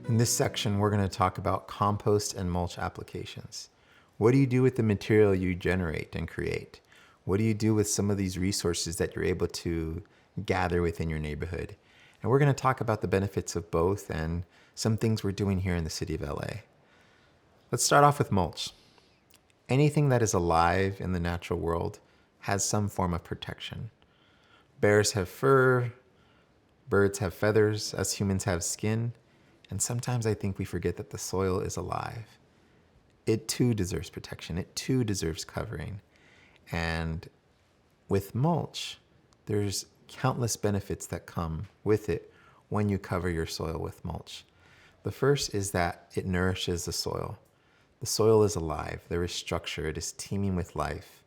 In this section, we're going to talk about compost and mulch applications. What do you do with the material you generate and create? What do you do with some of these resources that you're able to gather within your neighborhood? And we're going to talk about the benefits of both and some things we're doing here in the city of LA. Let's start off with mulch. Anything that is alive in the natural world has some form of protection. Bears have fur, birds have feathers, us humans have skin, and sometimes I think we forget that the soil is alive. It too deserves protection. It too deserves covering. And with mulch, there's countless benefits that come with it when you cover your soil with mulch. The first is that it nourishes the soil. The soil is alive. There is structure. It is teeming with life.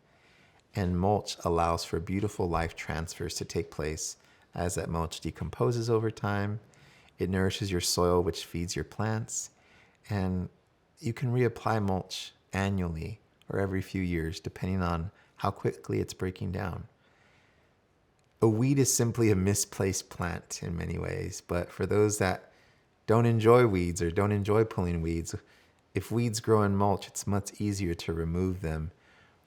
And mulch allows for beautiful life transfers to take place as that mulch decomposes over time. It nourishes your soil, which feeds your plants. And you can reapply mulch annually or every few years, depending on how quickly it's breaking down. A weed is simply a misplaced plant in many ways, but for those that don't enjoy weeds or don't enjoy pulling weeds, if weeds grow in mulch, it's much easier to remove them.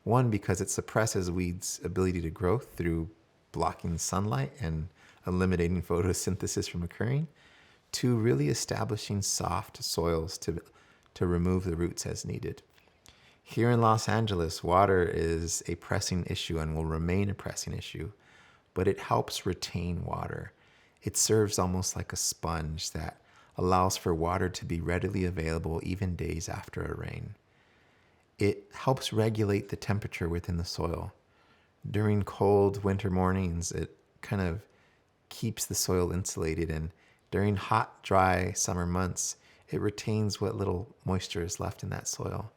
One, because it suppresses weeds' ability to grow through blocking sunlight and eliminating photosynthesis from occurring. Two, really establishing soft soils to remove the roots as needed. Here in Los Angeles, water is a pressing issue and will remain a pressing issue, but it helps retain water. It serves almost like a sponge that allows for water to be readily available even days after a rain. It helps regulate the temperature within the soil. During cold winter mornings, it kind of keeps the soil insulated, and during hot, dry summer months, it retains what little moisture is left in that soil.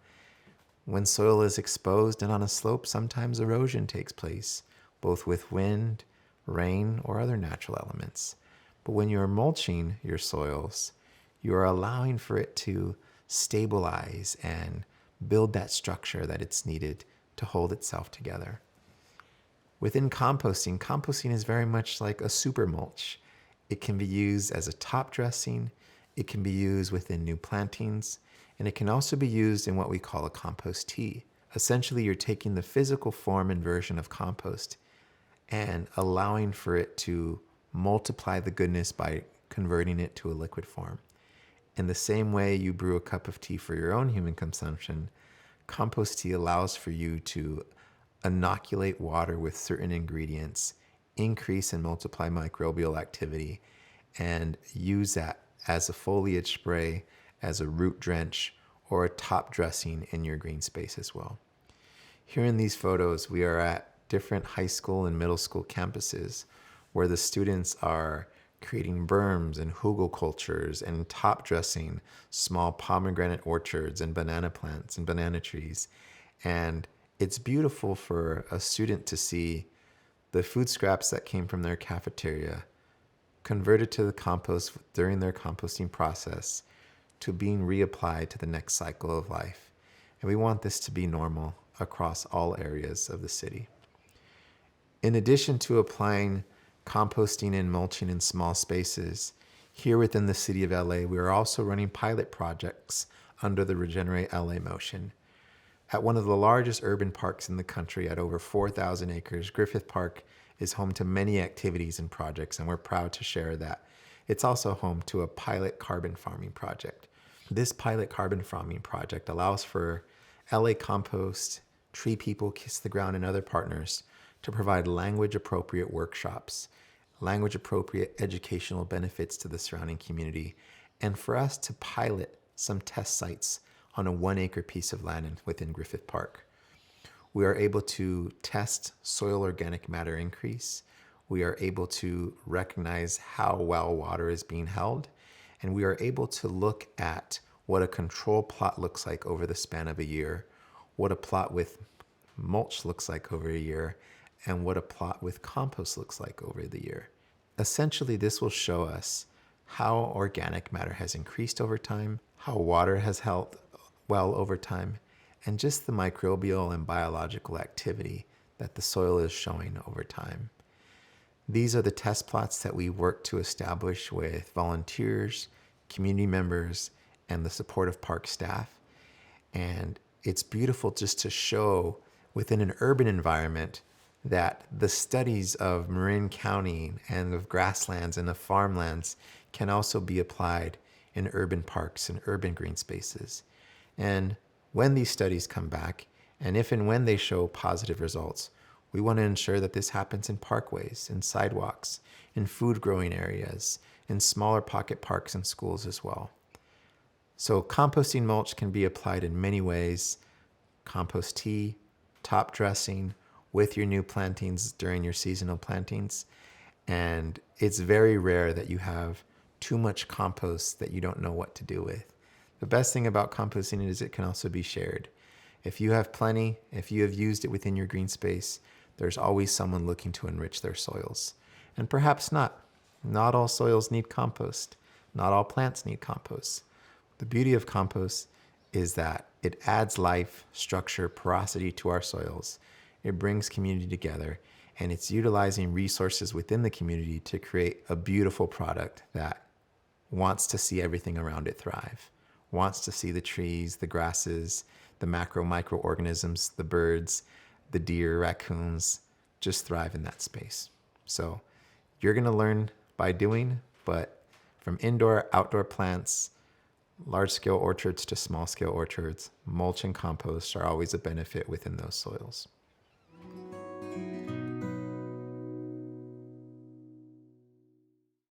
When soil is exposed and on a slope, sometimes erosion takes place, both with wind, rain, or other natural elements. But when you're mulching your soils, you are allowing for it to stabilize and build that structure that it's needed to hold itself together. Within composting, composting is very much like a super mulch. It can be used as a top dressing, it can be used within new plantings, and it can also be used in what we call a compost tea. Essentially, you're taking the physical form and version of compost and allowing for it to multiply the goodness by converting it to a liquid form. In the same way you brew a cup of tea for your own human consumption, compost tea allows for you to inoculate water with certain ingredients, increase and multiply microbial activity, and use that as a foliage spray, as a root drench, or a top dressing in your green space as well. Here in these photos, we are at different high school and middle school campuses where the students are creating berms and hugelkulturs and top dressing small pomegranate orchards and banana plants and banana trees. And it's beautiful for a student to see the food scraps that came from their cafeteria converted to the compost during their composting process to being reapplied to the next cycle of life. And we want this to be normal across all areas of the city. In addition to applying composting and mulching in small spaces, here within the city of LA, we are also running pilot projects under the RegenerateLA motion. At one of the largest urban parks in the country at over 4,000 acres, Griffith Park is home to many activities and projects, and we're proud to share that. It's also home to a pilot carbon farming project. This pilot carbon farming project allows for LA Compost, Tree People, Kiss the Ground, and other partners to provide language-appropriate workshops, language-appropriate educational benefits to the surrounding community, and for us to pilot some test sites on a 1-acre piece of land within Griffith Park. We are able to test soil organic matter increase. We are able to recognize how well water is being held, and we are able to look at what a control plot looks like over the span of a year, what a plot with mulch looks like over a year, and what a plot with compost looks like over the year. Essentially, this will show us how organic matter has increased over time, how water has held well over time, and just the microbial and biological activity that the soil is showing over time. These are the test plots that we work to establish with volunteers, community members, and the support of park staff. And it's beautiful just to show within an urban environment that the studies of Marin County and of grasslands and of farmlands can also be applied in urban parks and urban green spaces. And when these studies come back, and if and when they show positive results, we want to ensure that this happens in parkways, in sidewalks, in food growing areas, in smaller pocket parks and schools as well. So composting mulch can be applied in many ways. Compost tea, top dressing with your new plantings during your seasonal plantings. And it's very rare that you have too much compost that you don't know what to do with. The best thing about composting is it can also be shared. If you have plenty, if you have used it within your green space, there's always someone looking to enrich their soils. And perhaps not. Not all soils need compost. Not all plants need compost. The beauty of compost is that it adds life, structure, porosity to our soils. It brings community together, and it's utilizing resources within the community to create a beautiful product that wants to see everything around it thrive, wants to see the trees, the grasses, the microorganisms, the birds, the deer, raccoons, just thrive in that space. So you're going to learn by doing, but from indoor, outdoor plants, large-scale orchards to small-scale orchards, mulch and compost are always a benefit within those soils.